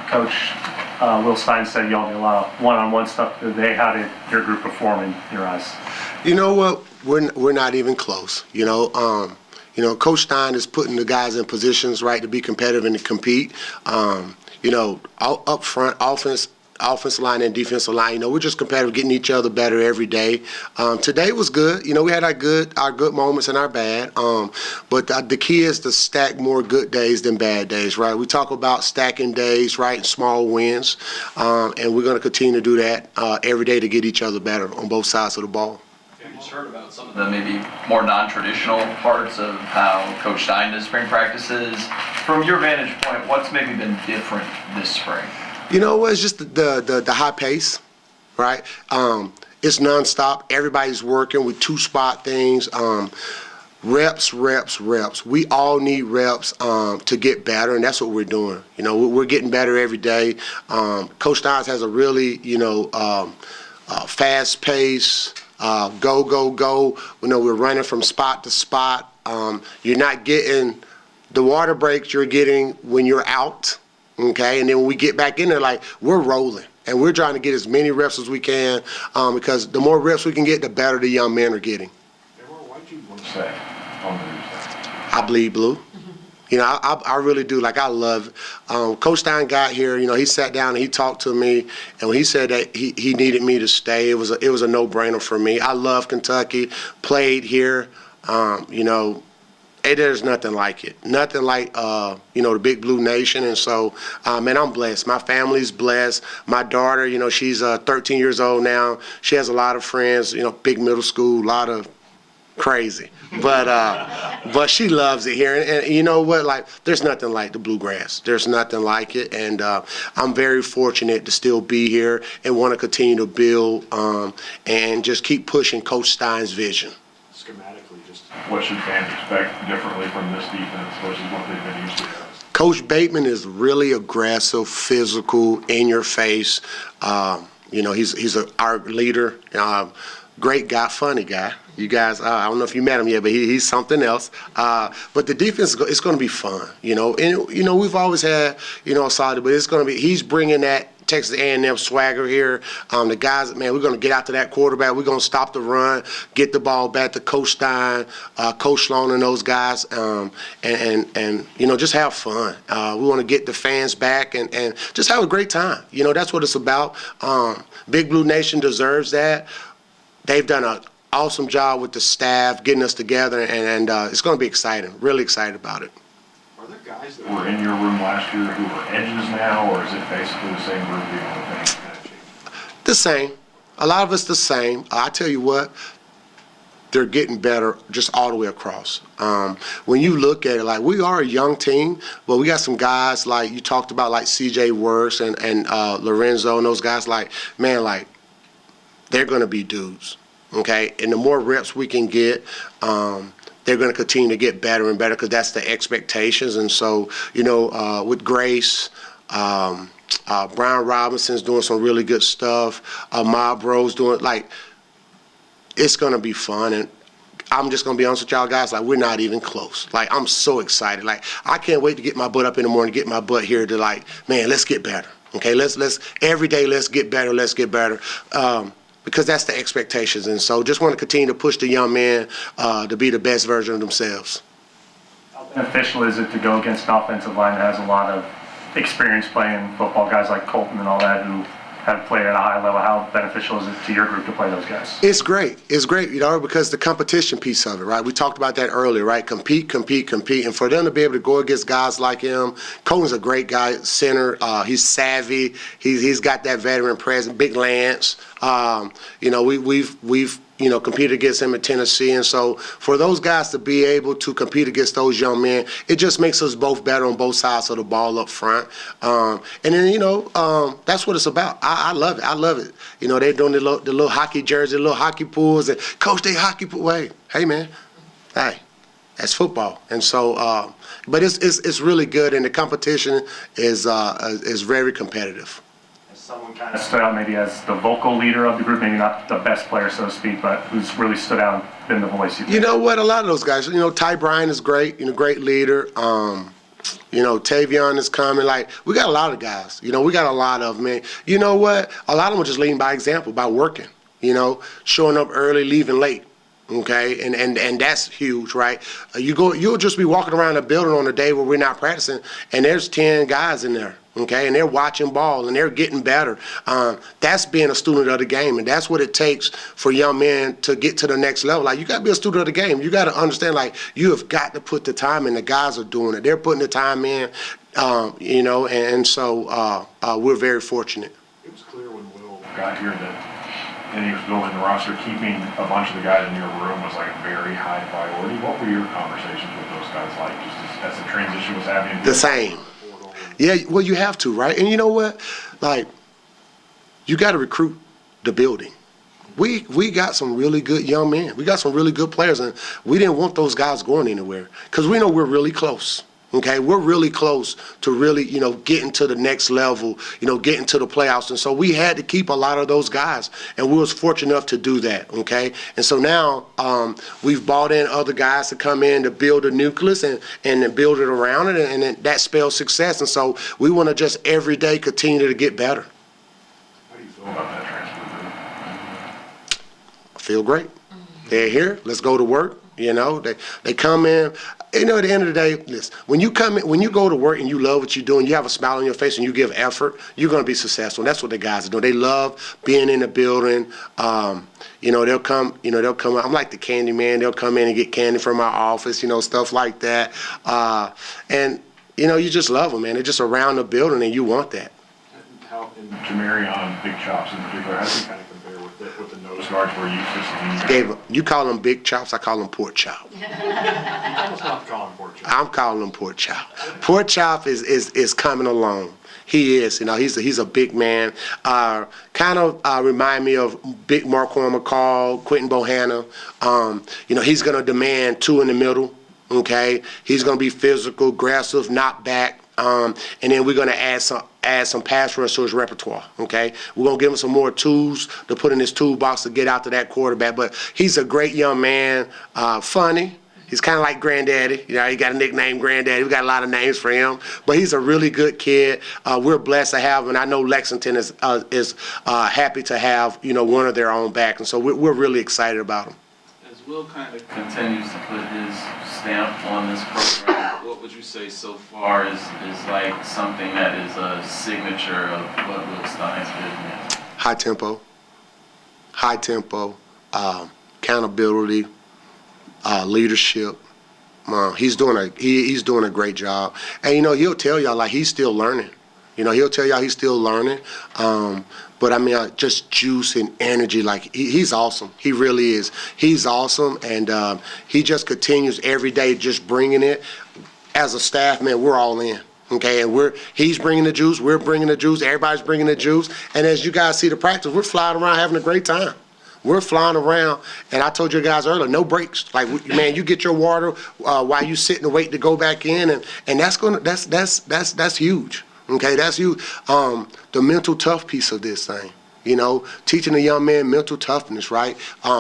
Coach Will Stein said y'all did a lot of one-on-one stuff today. How did your group perform in your eyes? You know what? We're not even close. Coach Stein is putting the guys in positions, right, to be competitive and to compete. Up front, offensive line and defensive line, we're just competitive, getting each other better every day. Today was good. We had our good moments and our bad. But the key is to stack more good days than bad days, right? We talk about stacking days, right, and small wins. And we're going to continue to do that every day to get each other better on both sides of the ball. We just heard about some of the maybe more non-traditional parts of how Coach Stein does spring practices. From your vantage point, what's maybe been different this spring? It's just the high pace, right? It's nonstop. Everybody's working with two-spot things. Reps. We all need reps to get better, and that's what we're doing. We're getting better every day. Coach Stein has a really, fast pace. Go. We're running from spot to spot. You're not getting the water breaks you're getting when you're out, okay? And then when we get back in there, we're rolling. And we're trying to get as many reps as we can because the more reps we can get, the better the young men are getting. Anwar, why'd you want to say on the news? I bleed blue. I really do. I love it. Coach Stein got here. He sat down and he talked to me, and when he said that he needed me to stay, it was a no-brainer for me. I love Kentucky. Played here. There's nothing like it. Nothing like the Big Blue Nation. And so, man, I'm blessed. My family's blessed. My daughter, she's 13 years old now. She has a lot of friends. Big middle school, a lot of crazy, but she loves it here, and you know what? There's nothing like the bluegrass. There's nothing like it, and I'm very fortunate to still be here and want to continue to build and just keep pushing Coach Stein's vision. Schematically, just what should fans expect differently from this defense versus what they've been used to? Coach Bateman is really aggressive, physical, in your face. He's our leader. Great guy, funny guy. You guys, I don't know if you met him yet, but he's something else. But the defense, it's going to be fun, And we've always had, a solid, but it's going to be. He's bringing that Texas A&M swagger here. The guys, man, we're going to get out to that quarterback. We're going to stop the run, get the ball back to Coach Stein, Coach Sloan, and those guys, and just have fun. We want to get the fans back and just have a great time. That's what it's about. Big Blue Nation deserves that. They've done an awesome job with the staff, getting us together, and it's going to be exciting. Really excited about it. Are there guys that were in your room last year who are edges now, or is it basically the same group the only thing kind of changed? The same. A lot of us the same. I tell you what, they're getting better just all the way across. When you look at it, we are a young team, but we got some guys you talked about, C.J. Works and Lorenzo and those guys, they're going to be dudes, okay? And the more reps we can get, they're going to continue to get better and better because that's the expectations. And so, with Grace, Brown Robinson's doing some really good stuff. Mob Bros doing, it's going to be fun. And I'm just going to be honest with y'all guys, we're not even close. I'm so excited. I can't wait to get my butt up in the morning, get my butt here to, man, let's get better, okay? Let's every day, let's get better. Because that's the expectations. And so just want to continue to push the young men to be the best version of themselves. How beneficial is it to go against an offensive line that has a lot of experience playing football, guys like Colton and all that who have played at a high level? How beneficial is it to your group to play those guys? It's great. It's great, because the competition piece of it, right? We talked about that earlier, right? Compete. And for them to be able to go against guys like him, Colton's a great guy, center. He's savvy. He's got that veteran presence. Big Lance. We've competed against him in Tennessee. And so for those guys to be able to compete against those young men, it just makes us both better on both sides of the ball up front. And then, that's what it's about. I love it. They're doing the little hockey jersey, little hockey pools. And, Coach, they hockey pool. Wait, hey, man. Hey, that's football. And so, but it's really good. And the competition is very competitive. Someone kind of stood out maybe as the vocal leader of the group, maybe not the best player, so to speak, but who's really stood out and been the voice? You know what? A lot of those guys. Ty Bryan is great. Great leader. You know, Tavion is coming. Like, we got a lot of guys. You know, we got a lot of them, man. You know what? A lot of them are just leading by example, by working, you know, showing up early, leaving late. Okay, and that's huge, right? You'll just be walking around the building on a day where we're not practicing, and there's 10 guys in there, okay, and they're watching ball and they're getting better. That's being a student of the game, and that's what it takes for young men to get to the next level. Like, you got to be a student of the game. You got to understand, like, you have got to put the time in. The guys are doing it. They're putting the time in, you know, and so we're very fortunate. It was clear when Will got here that, and he was building the roster, keeping a bunch of the guys in your room was like a very high priority. What were your conversations with those guys like, just as the transition was happening? The same. Yeah, well, you have to, right? And you know what? Like, you got to recruit the building. We got some really good young men. We got some really good players, and we didn't want those guys going anywhere because we know we're really close. Okay, we're really close to really, you know, getting to the next level, you know, getting to the playoffs. And so we had to keep a lot of those guys, and we was fortunate enough to do that, okay? And so now we've brought in other guys to come in to build a nucleus and build it around it, and that spells success. And so we want to just every day continue to get better. How do you feel about that transfer group? I feel great. They're here. Let's go to work. You know, they come in. You know, at the end of the day, listen, when you come in, when you go to work and you love what you're doing, you have a smile on your face and you give effort, you're going to be successful. And that's what the guys are doing. They love being in the building. You know, they'll come. I'm like the candy man. They'll come in and get candy from my office. You know, stuff like that. And you know, you just love them, man. They're just around the building, and you want that. How, and Jamari on Big Chops in particular, how does he kind of compare with the nose guards where you just You call them big chops, I call them pork chop. almost not call him pork chop. I'm calling him pork chop. Pork chop is coming along. He is, you know, he's a big man. Kind of remind me of Big Marquand McCall, Quentin Bohanna. You know, he's going to demand 2 in the middle. Okay, he's going to be physical, aggressive, knock back. And then we're going to add some pass rush to his repertoire, okay? We're going to give him some more tools to put in his toolbox to get out to that quarterback. But he's a great young man, funny. He's kind of like Granddaddy. You know, he got a nickname, Granddaddy. We got a lot of names for him. But he's a really good kid. We're blessed to have him. And I know Lexington is happy to have, you know, one of their own back. And so we're really excited about him. As Will kind of continues to put his stamp on this program, what would you say so far is like something that is a signature of what Will Stein's business? High tempo, accountability, leadership. He's doing a great job. And you know, he'll tell y'all like he's still learning. You know, he'll tell y'all he's still learning. But I mean, just juice and energy. Like he's awesome. He really is. He's awesome, and he just continues every day, just bringing it. As a staff, man, we're all in. Okay, and he's bringing the juice. We're bringing the juice. Everybody's bringing the juice. And as you guys see the practice, we're flying around having a great time. We're flying around, and I told you guys earlier, no breaks. Like, man, you get your water while you sitting and wait to go back in, and that's huge. Okay, that's huge. The mental tough piece of this thing. You know, teaching a young man mental toughness, right?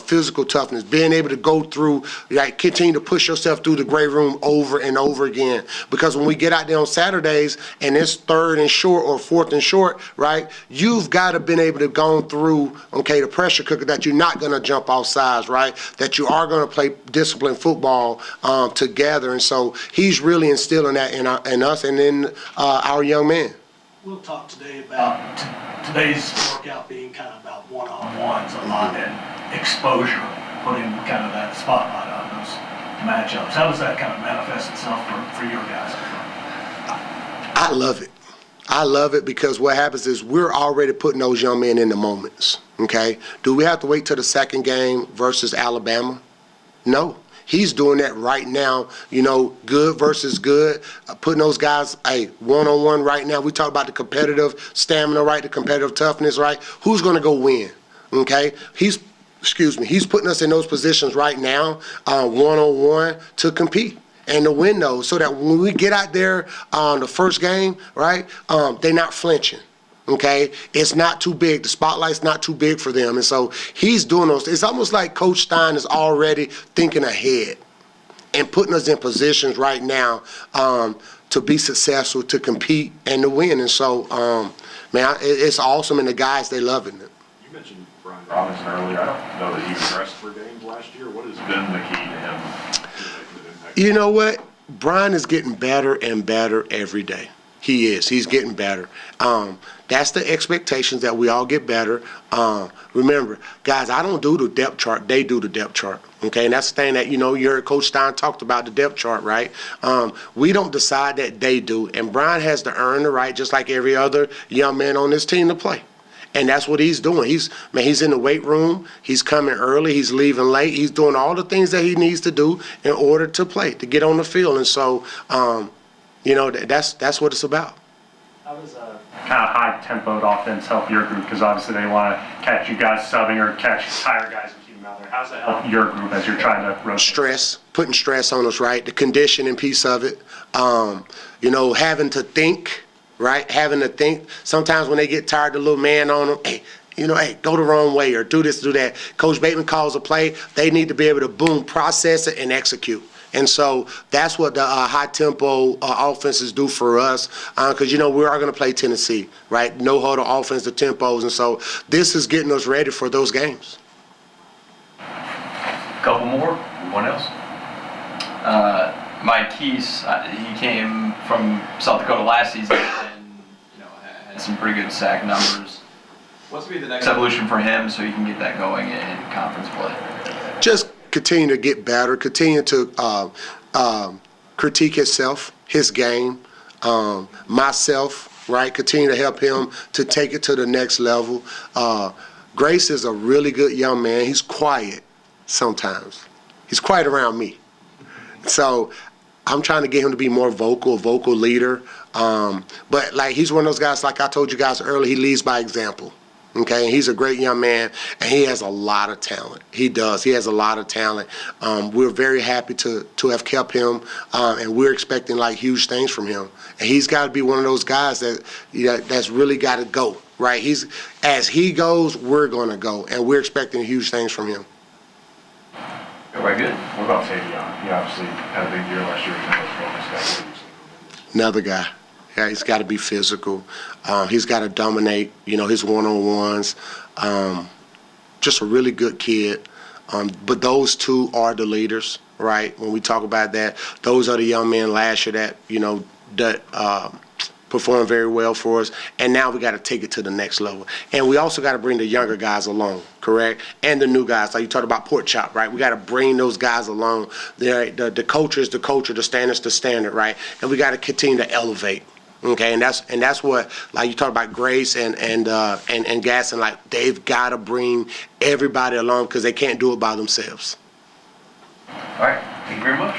Physical toughness, being able to go through, like, continue to push yourself through the gray room over and over again. Because when we get out there on Saturdays and it's 3rd and short or 4th and short, right? You've got to been able to go through, okay, the pressure cooker that you're not going to jump off sides, right? That you are going to play disciplined football together. And so he's really instilling that in us and in our young men. We'll talk today about today's workout being kind of about one-on-ones a lot and exposure, putting kind of that spotlight on those matchups. How does that kind of manifest itself for your guys? I love it. I love it because what happens is we're already putting those young men in the moments, okay? Do we have to wait till the second game versus Alabama? No. He's doing that right now, you know, good versus good, putting those guys, one-on-one right now. We talk about the competitive stamina, right, the competitive toughness, right? Who's going to go win, okay? He's putting us in those positions right now, one-on-one to compete and to win those so that when we get out there the first game, right, they're not flinching. Okay, it's not too big. The spotlight's not too big for them. And so he's doing those. It's almost like Coach Stein is already thinking ahead and putting us in positions right now to be successful, to compete, and to win. And so, man, it's awesome, and the guys, they loving it. You mentioned Brian Robinson earlier. I don't know that he was dressed for games last year. What has been the key to him making an impact? You know what? Brian is getting better and better every day. He is. He's getting better. That's the expectations, that we all get better. Remember, guys, I don't do the depth chart. They do the depth chart. Okay, and that's the thing that, you heard Coach Stein talked about, the depth chart, right? We don't decide that, they do. And Brian has to earn the right, just like every other young man on this team, to play. And that's what he's doing. He's in the weight room. He's coming early. He's leaving late. He's doing all the things that he needs to do in order to play, to get on the field. And so, that's what it's about. How does a kind of high-tempoed offense help your group? Because obviously they want to catch you guys subbing or catch tired guys and keep them out there. How does that help your group as you're trying to rotate? Stress, putting stress on us, right? The conditioning piece of it. Having to think, right? Having to think. Sometimes when they get tired, the little man on them, hey, go the wrong way or do this, do that. Coach Bateman calls a play. They need to be able to, boom, process it and execute. And so that's what the high-tempo offenses do for us, because, we are going to play Tennessee, right? No huddle offense, the tempos. And so this is getting us ready for those games. Couple more. Anyone else? Mike Keese, he came from South Dakota last season and had some pretty good sack numbers. What's going to be the next evolution for him so he can get that going in conference play? Just continue to get better, continue to critique himself, his game, myself, right? Continue to help him to take it to the next level. Grace is a really good young man. He's quiet sometimes. He's quiet around me. So I'm trying to get him to be more vocal leader. But he's one of those guys, like I told you guys earlier, he leads by example. Okay, and he's a great young man, and he has a lot of talent. He does. He has a lot of talent. We're very happy to have kept him, and we're expecting huge things from him. And he's got to be one of those guys that's really got to go, right? As he goes, we're going to go, and we're expecting huge things from him. Everybody good? What about Tavion? He obviously had a big year last year. He's one of those focus guys. Another guy. Yeah, he's got to be physical. He's got to dominate, his one-on-ones. Just a really good kid. But those two are the leaders, right? When we talk about that, those are the young men last year that performed very well for us. And now we got to take it to the next level. And we also got to bring the younger guys along, correct? And the new guys, like you talked about Pork Chop, right? We got to bring those guys along. The culture is the culture, the standard's the standard, right? And we got to continue to elevate. Okay, and that's what, like you talk about Grace and Gasson, they've got to bring everybody along because they can't do it by themselves. All right, thank you very much.